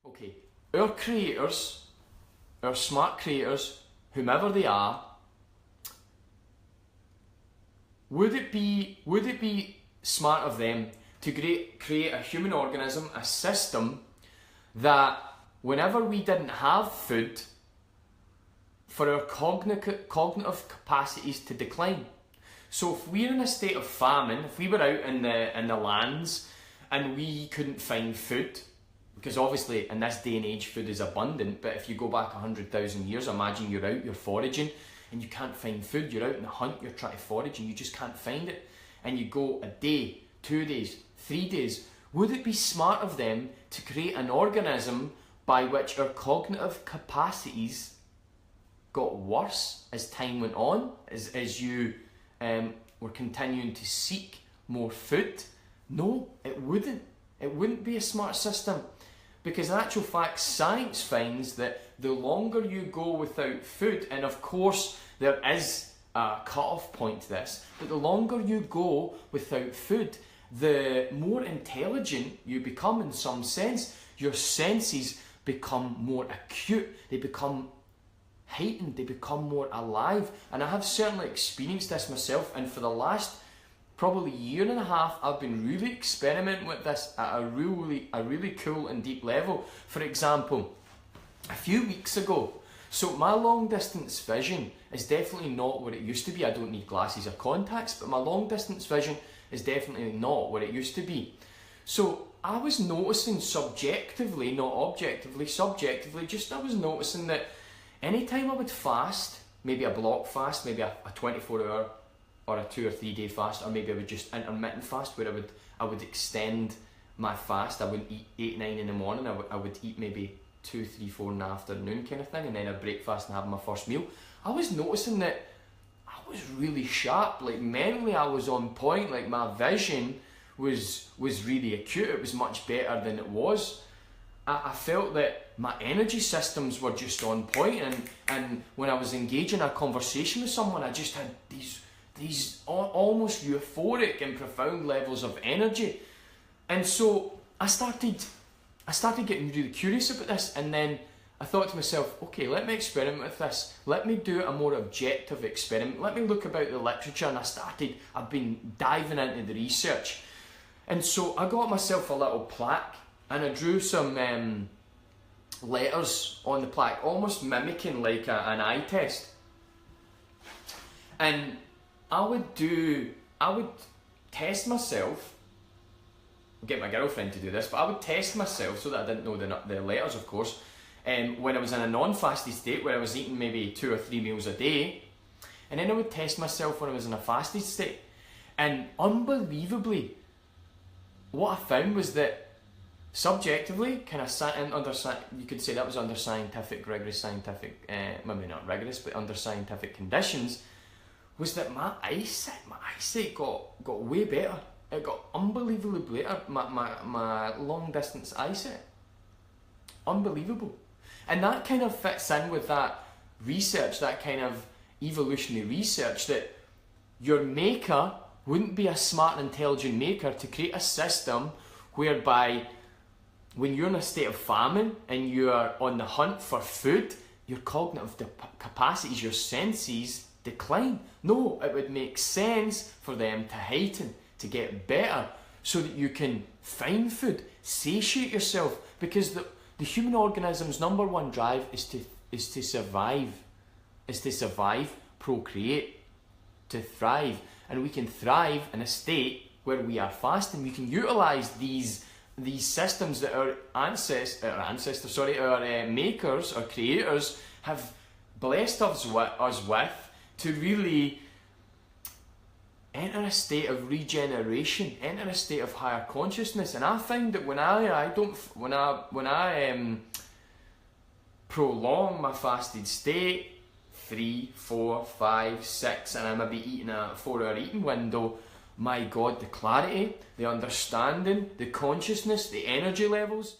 Okay, our creators, our smart creators, whomever they are, would it be smart of them to create a human organism, a system that whenever we didn't have food, for our cognitive capacities to decline? So if we're in a state of famine, if we were out in the lands and we couldn't find food, because obviously in this day and age food is abundant, but if you go back 100,000 years, imagine you're out, you're foraging, and you can't find food, you're out in the hunt, you're trying to forage and you just can't find it, and you go a day, 2 days, 3 days, would it be smart of them to create an organism by which our cognitive capacities got worse as time went on, as you were continuing to seek more food? No, it wouldn't. It wouldn't be a smart system, because in actual fact science finds that the longer you go without food, and of course there is a cut-off point to this, but the longer you go without food, the more intelligent you become in some sense. Your senses become more acute, they become heightened, they become more alive. And I have certainly experienced this myself, and for the last probably year and a half I've been really experimenting with this at a really cool and deep level. For example, a few weeks ago, so my long distance vision is definitely not what it used to be. I don't need glasses or contacts, but my long distance vision is definitely not what it used to be. So I was noticing subjectively, not objectively, subjectively, I was noticing that anytime I would fast, maybe a block fast, maybe a 24-hour or a 2 or 3 day fast, or maybe I would just intermittent fast where I would extend my fast. I wouldn't eat 8, 9 in the morning, I would eat maybe 2, 3, 4 in the afternoon kind of thing, and then I'd breakfast and have my first meal. I was noticing that I was really sharp, like mentally I was on point, like my vision was really acute, it was much better than it was. I felt that my energy systems were just on point, and when I was engaging a conversation with someone, I just had these almost euphoric and profound levels of energy. And so I started getting really curious about this, and then I thought to myself, okay, let me experiment with this. Let me do a more objective experiment. Let me look about the literature, and I've been diving into the research. And so I got myself a little plaque, and I drew some letters on the plaque, almost mimicking like an eye test. And I would test myself, get my girlfriend to do this, but I would test myself so that I didn't know the letters, of course, when I was in a non-fasted state where I was eating maybe 2 or 3 meals a day, and then I would test myself when I was in a fasted state. And unbelievably, what I found was that subjectively, kind of you could say that was under rigorous scientific, maybe not rigorous, but under scientific conditions, was that my eyesight got way better. It got unbelievably better, my long distance eyesight. Unbelievable. And that kind of fits in with that research, that kind of evolutionary research, that your maker wouldn't be a smart and intelligent maker to create a system whereby when you're in a state of famine and you are on the hunt for food, your cognitive capacities, your senses decline. No, it would make sense for them to heighten, to get better, so that you can find food, satiate yourself, because the human organism's number one drive is to survive, procreate, to thrive. And we can thrive in a state where we are fasting. We can utilise these systems that our makers, our creators, have blessed us with to really enter a state of regeneration, enter a state of higher consciousness. And I find that when I prolong my fasted state, 3, 4, 5, 6, and I maybe eating a 4-hour eating window, my God, the clarity, the understanding, the consciousness, the energy levels,